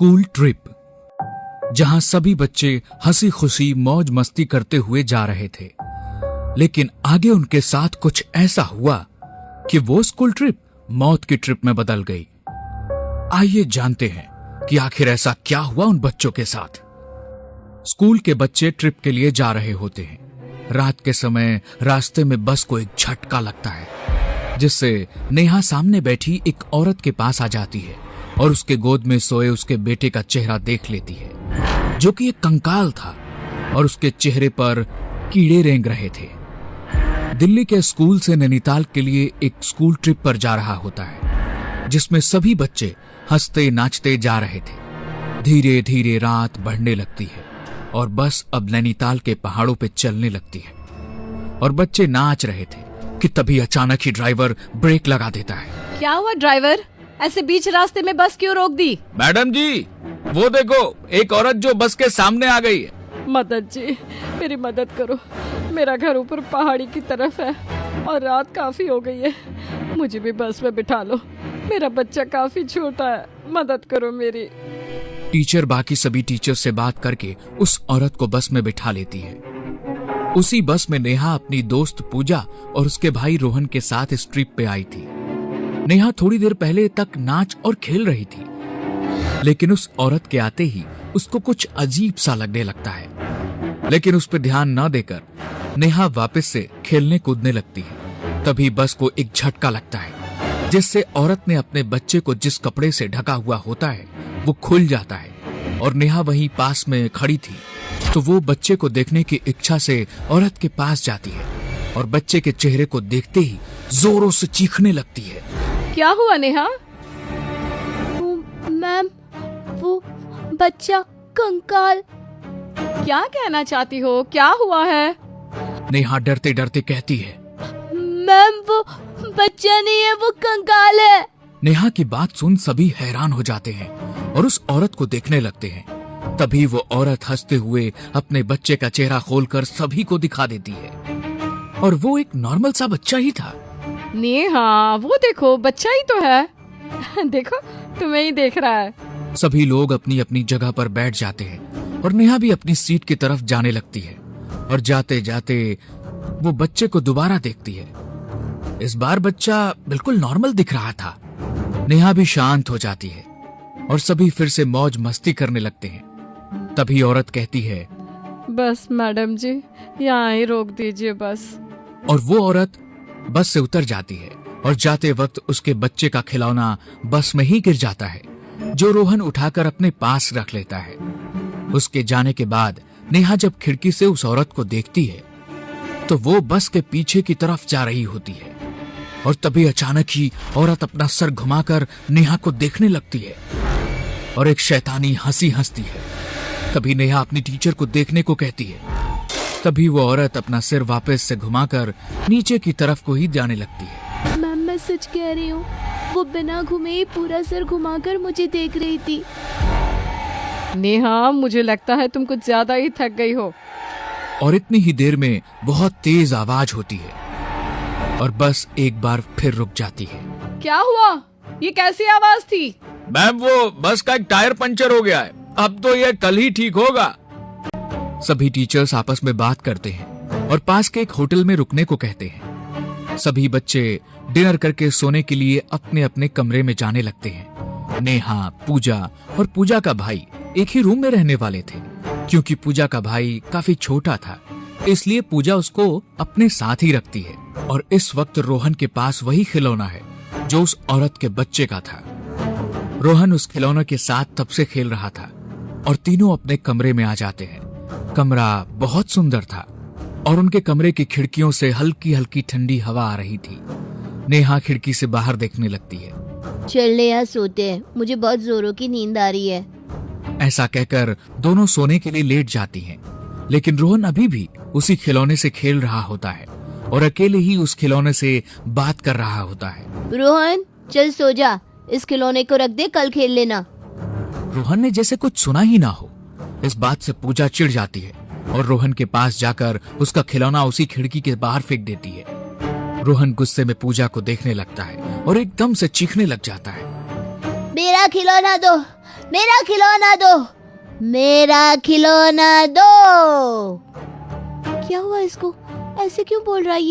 School trip, जहां सभी बच्चे हंसी खुशी मौज मस्ती करते हुए जा रहे थे। लेकिन आगे उनके साथ कुछ ऐसा हुआ कि वो स्कूल ट्रिप मौत की ट्रिप में बदल गई। आइए जानते हैं कि आखिर ऐसा क्या हुआ उन बच्चों के साथ। स्कूल के बच्चे ट्रिप के लिए जा रहे होते हैं। रात के समय रास्ते में बस को एक झटका लगता है, जिससे नेहा सामने बैठी एक औरत के पास आ जाती है और उसके गोद में सोए उसके बेटे का चेहरा देख लेती है, जो कि एक कंकाल था और उसके चेहरे पर कीड़े रेंग रहे थे। दिल्ली के स्कूल से नैनीताल के लिए एक स्कूल ट्रिप पर जा रहा होता है, जिसमें सभी बच्चे हंसते नाचते जा रहे थे। धीरे धीरे रात बढ़ने लगती है और बस अब नैनीताल के पहाड़ों पे चलने लगती है और बच्चे नाच रहे थे कि तभी अचानक ही ड्राइवर ब्रेक लगा देता है। क्या हुआ ड्राइवर, ऐसे बीच रास्ते में बस क्यों रोक दी? मैडम जी, वो देखो एक औरत जो बस के सामने आ गई है। मदद जी, मेरी मदद करो। मेरा घर ऊपर पहाड़ी की तरफ है और रात काफी हो गई है। मुझे भी बस में बिठा लो, मेरा बच्चा काफी छोटा है, मदद करो मेरी। टीचर बाकी सभी टीचर से बात करके उस औरत को बस में बिठा लेती है। उसी बस में नेहा अपनी दोस्त पूजा और उसके भाई रोहन के साथ इस ट्रिप पे आई थी। नेहा थोड़ी देर पहले तक नाच और खेल रही थी, लेकिन उस औरत के आते ही उसको कुछ अजीब सा लगने लगता है। लेकिन उस पर ध्यान न देकर नेहा वापस से खेलने कूदने लगती है। तभी बस को एक झटका लगता है, जिससे औरत ने अपने बच्चे को जिस कपड़े से ढका हुआ होता है वो खुल जाता है और नेहा वहीं पास में खड़ी थी, तो वो बच्चे को देखने की इच्छा से औरत के पास जाती है और बच्चे के चेहरे को देखते ही जोरों से चीखने लगती है। क्या हुआ नेहा? मैम, वो बच्चा कंकाल। क्या कहना चाहती हो, क्या हुआ है? नेहा डरते डरते कहती है, मैम वो बच्चा नहीं है, वो कंकाल है। नेहा की बात सुन सभी हैरान हो जाते हैं और उस औरत को देखने लगते हैं। तभी वो औरत हंसते हुए अपने बच्चे का चेहरा खोलकर सभी को दिखा देती है और वो एक नॉर्मल सा बच्चा ही था। नेहा, वो देखो बच्चा ही तो है। देखो, तुम्हें ही देख रहा है। सभी लोग अपनी अपनी जगह पर बैठ जाते हैं और नेहा भी अपनी सीट की तरफ जाने लगती है और जाते जाते वो बच्चे को दोबारा देखती है। इस बार बच्चा बिल्कुल नॉर्मल दिख रहा था। नेहा भी शांत हो जाती है और सभी फिर से मौज मस्ती करने लगते हैं। तभी औरत कहती है, बस मैडम जी, यहाँ ही रोक दीजिए बस। और वो औरत बस से उतर जाती है और जाते वक्त उसके बच्चे का खिलौना बस में ही गिर जाता है, जो रोहन उठाकर अपने पास रख लेता है। उसके जाने के बाद नेहा जब खिड़की से उस औरत को देखती है तो वो बस के पीछे की तरफ जा रही होती है और तभी अचानक ही औरत अपना सर घुमाकर नेहा को देखने लगती है और एक शैतानी हंसी हंसती है। तभी नेहा अपनी टीचर को देखने को कहती है। तभी वो औरत अपना सिर वापस से घुमाकर नीचे की तरफ को ही जाने लगती है। मैम, मैं सच कह रही हूँ, वो बिना घुमे ही पूरा सर घुमाकर मुझे देख रही थी। नेहा, मुझे लगता है तुम कुछ ज्यादा ही थक गई हो। और इतनी ही देर में बहुत तेज आवाज होती है और बस एक बार फिर रुक जाती है। क्या हुआ? ये कैसी आवाज थी? मैम, वो बस का एक टायर पंचर हो गया है, अब तो ये कल ही ठीक होगा। सभी टीचर्स आपस में बात करते हैं और पास के एक होटल में रुकने को कहते हैं। सभी बच्चे डिनर करके सोने के लिए अपने अपने कमरे में जाने लगते हैं। नेहा, पूजा और पूजा का भाई एक ही रूम में रहने वाले थे, क्योंकि पूजा का भाई काफी छोटा था, इसलिए पूजा उसको अपने साथ ही रखती है। और इस वक्त रोहन के पास वही खिलौना है जो उस औरत के बच्चे का था। रोहन उस खिलौने के साथ तब से खेल रहा था और तीनों अपने कमरे में आ जाते हैं। कमरा बहुत सुंदर था और उनके कमरे की खिड़कियों से हल्की हल्की ठंडी हवा आ रही थी। नेहा खिड़की से बाहर देखने लगती है। चल नेहा, सोते हैं, मुझे बहुत जोरों की नींद आ रही है। ऐसा कहकर दोनों सोने के लिए लेट जाती हैं, लेकिन रोहन अभी भी उसी खिलौने से खेल रहा होता है और अकेले ही उस खिलौने से बात कर रहा होता है। रोहन, चल सो जा, इस खिलौने को रख दे, कल खेल लेना। रोहन ने जैसे कुछ सुना ही ना हो। इस बात से पूजा चिढ़ जाती है और रोहन के पास जाकर उसका खिलौना उसी खिड़की के बाहर फेंक देती है। रोहन गुस्से में पूजा को देखने लगता है और एकदम से चीखने लग जाता है। मेरा खिलौना दो, मेरा खिलौना दो, मेरा खिलौना दो। क्या हुआ इसको, ऐसे क्यों बोल रहा है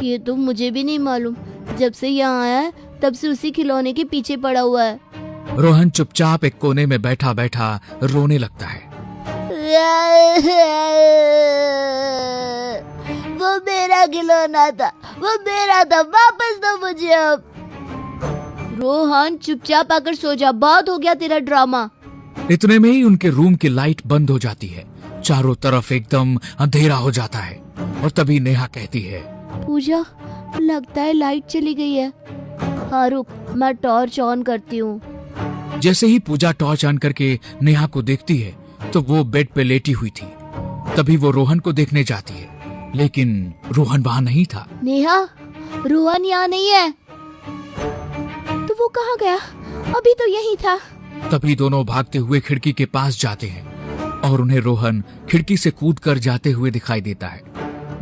ये तो मुझे भी नहीं मालूम। जब से यहाँ आया है तब से उसी खिलौने के पीछे पड़ा हुआ है। रोहन चुपचाप एक कोने में बैठा बैठा रोने लगता है। वो मेरा खिलौना था, वो मेरा था, वापस दो मुझे अब। रोहन चुपचाप आकर सो जा, बहुत हो गया तेरा ड्रामा। इतने में ही उनके रूम की लाइट बंद हो जाती है। चारों तरफ एकदम अंधेरा हो जाता है और तभी नेहा कहती है, पूजा लगता है लाइट चली गई है। हाँ रुक, मैं टॉर्च ऑन करती हूँ। जैसे ही पूजा टॉर्च ऑन करके नेहा को देखती है तो वो बेड पे लेटी हुई थी। तभी वो रोहन को देखने जाती है, लेकिन रोहन वहाँ नहीं था। नेहा, रोहन यहाँ नहीं है। तो वो कहाँ गया? अभी तो यही था। तभी दोनों भागते हुए खिड़की के पास जाते हैं और उन्हें रोहन खिड़की से कूदकर जाते हुए दिखाई देता है।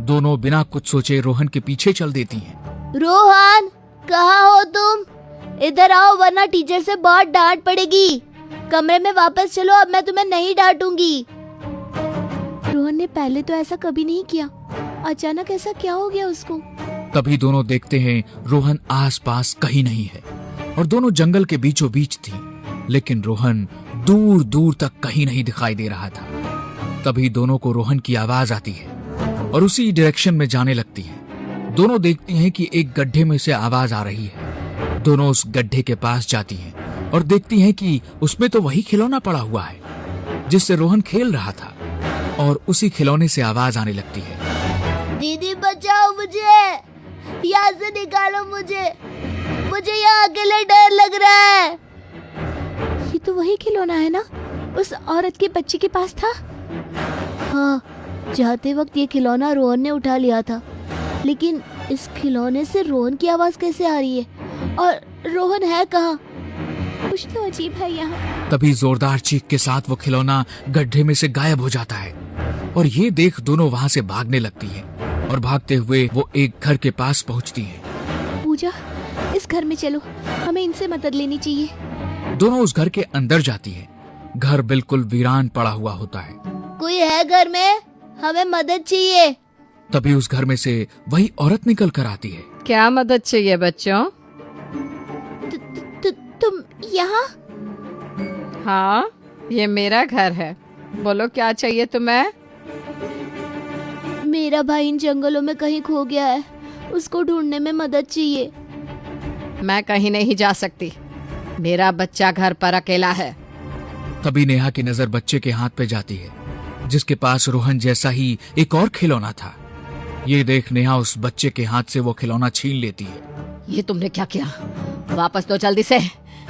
दोनों बिना कुछ सोचे रोहन के पीछे चल देती हैं। रोहन, कहाँ हो तुम? इधर आओ वरना टीचर से बहुत डांट पड़ेगी। कमरे में वापस चलो, अब मैं तुम्हें नहीं डांटूंगी। रोहन ने पहले तो ऐसा कभी नहीं किया, अचानक ऐसा क्या हो गया उसको? तभी दोनों देखते हैं रोहन आसपास कहीं नहीं है और दोनों जंगल के बीचों बीच थी, लेकिन रोहन दूर दूर तक कहीं नहीं दिखाई दे रहा था। तभी दोनों को रोहन की आवाज आती है और उसी डायरेक्शन में जाने लगती है। दोनों देखती हैं कि एक गड्ढे में से आवाज आ रही है। दोनों उस गड्ढे के पास जाती हैं और देखती हैं कि उसमें तो वही खिलौना पड़ा हुआ है जिससे रोहन खेल रहा था और उसी खिलौने से आवाज आने लगती है। दीदी बचाओ मुझे, यहाँ से निकालो मुझे यहाँ अकेले डर लग रहा है। ये तो वही खिलौना है ना, उस औरत के बच्चे के पास था। हाँ, जाते वक्त ये खिलौना रोहन ने उठा लिया था, लेकिन इस खिलौने से रोहन की आवाज कैसे आ रही है और रोहन है कहाँ? कुछ तो अजीब है यहाँ। तभी जोरदार चीख के साथ वो खिलौना गड्ढे में से गायब हो जाता है और ये देख दोनों वहाँ से भागने लगती हैं और भागते हुए वो एक घर के पास पहुँचती हैं। पूजा, इस घर में चलो, हमें इनसे मदद लेनी चाहिए। दोनों उस घर के अंदर जाती हैं। घर बिल्कुल वीरान पड़ा हुआ होता है। कोई है घर में? हमें मदद चाहिए। तभी उस घर में से वही औरत निकल कर आती है। क्या मदद चाहिए बच्चों? तुम यहाँ? हाँ, ये मेरा घर है। बोलो क्या चाहिए तुम्हें? मेरा भाई इन जंगलों में कहीं खो गया है, उसको ढूंढने में मदद चाहिए। मैं कहीं नहीं जा सकती, मेरा बच्चा घर पर अकेला है। तभी नेहा की नजर बच्चे के हाथ पे जाती है जिसके पास रोहन जैसा ही एक और खिलौना था। ये देख नेहा उस बच्चे के हाथ से वो खिलौना छीन लेती है। ये तुमने क्या किया? वापस दो जल्दी से।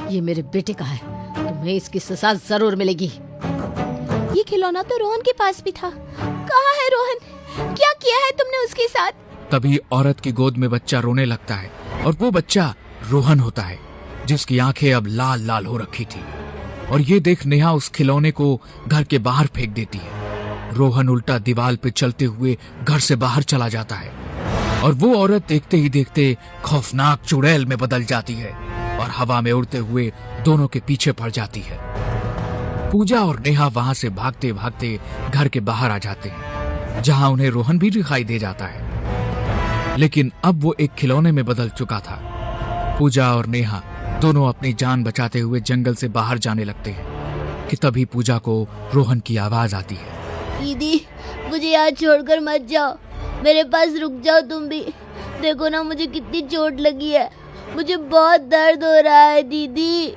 ये मेरे बेटे का है, तुम्हें इसकी सजा जरूर मिलेगी। ये खिलौना तो रोहन के पास भी था। कहाँ है रोहन? क्या किया है तुमने उसके साथ? तभी औरत की गोद में बच्चा रोने लगता है और वो बच्चा रोहन होता है जिसकी आंखें अब लाल लाल हो रखी थी। और ये देख नेहा उस खिलौने को घर के बाहर फेंक देती है। रोहन उल्टा दीवार पे चलते हुए घर से बाहर चला जाता है और वो औरत देखते ही देखते खौफनाक चुड़ैल में बदल जाती है और हवा में उड़ते हुए दोनों के पीछे पड़ जाती है। पूजा और नेहा वहां से भागते भागते घर के बाहर आ जाते हैं जहां उन्हें रोहन भी दिखाई दे जाता है, लेकिन अब वो एक खिलौने में बदल चुका था। पूजा और नेहा दोनों अपनी जान बचाते हुए जंगल से बाहर जाने लगते हैं कि तभी पूजा को रोहन की आवाज आती है। दीदी, मुझे यहाँ छोड़कर मत जाओ, मेरे पास रुक जाओ तुम भी। देखो ना मुझे कितनी चोट लगी है, मुझे बहुत दर्द हो रहा है दीदी।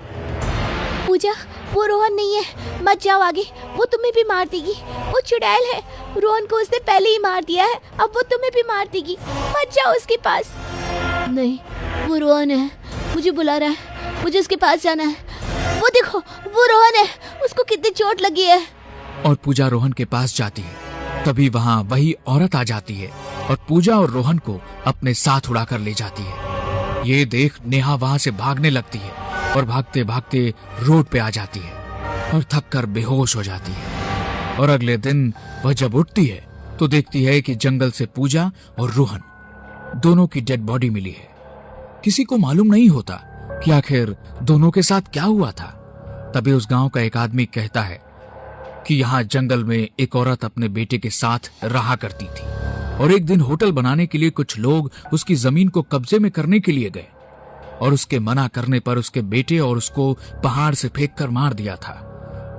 पूजा, वो रोहन नहीं है, मत जाओ आगे, वो तुम्हें भी मार देगी। वो चुड़ैल है, रोहन को उसने पहले ही मार दिया है, अब वो तुम्हें भी मार देगी। मत जाओ उसके पास। नहीं, वो रोहन है, मुझे बुला रहा है, मुझे उसके पास जाना है। वो देखो, वो रोहन है, उसको कितनी चोट लगी है। और पूजा रोहन के पास जाती है। तभी वहाँ वही औरत आ जाती है और पूजा और रोहन को अपने साथ उड़ाकर ले जाती है। ये देख नेहा वहाँ से भागने लगती है और भागते भागते रोड पे आ जाती है और थक कर बेहोश हो जाती है। और अगले दिन वह जब उठती है तो देखती है कि जंगल से पूजा और रोहन दोनों की डेड बॉडी मिली है। किसी को मालूम नहीं होता कि आखिर दोनों के साथ क्या हुआ था। तभी उस गांव का एक आदमी कहता है कि यहाँ जंगल में एक औरत अपने बेटे के साथ रहा करती थी और एक दिन होटल बनाने के लिए कुछ लोग उसकी जमीन को कब्जे में करने के लिए गए और उसके मना करने पर उसके बेटे और उसको पहाड़ से फेंक कर मार दिया था।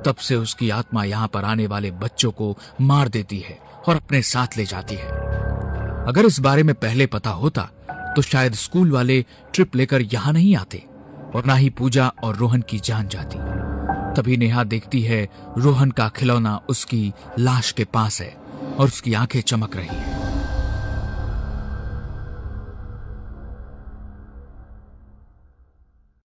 तब से उसकी आत्मा यहाँ पर आने वाले बच्चों को मार देती है और अपने साथ ले जाती है। अगर इस बारे में पहले पता होता तो शायद स्कूल वाले ट्रिप लेकर यहाँ नहीं आते और ना ही पूजा और रोहन की जान जाती। तभी नेहा देखती है रोहन का खिलौना उसकी लाश के पास है और उसकी आंखें चमक रही है।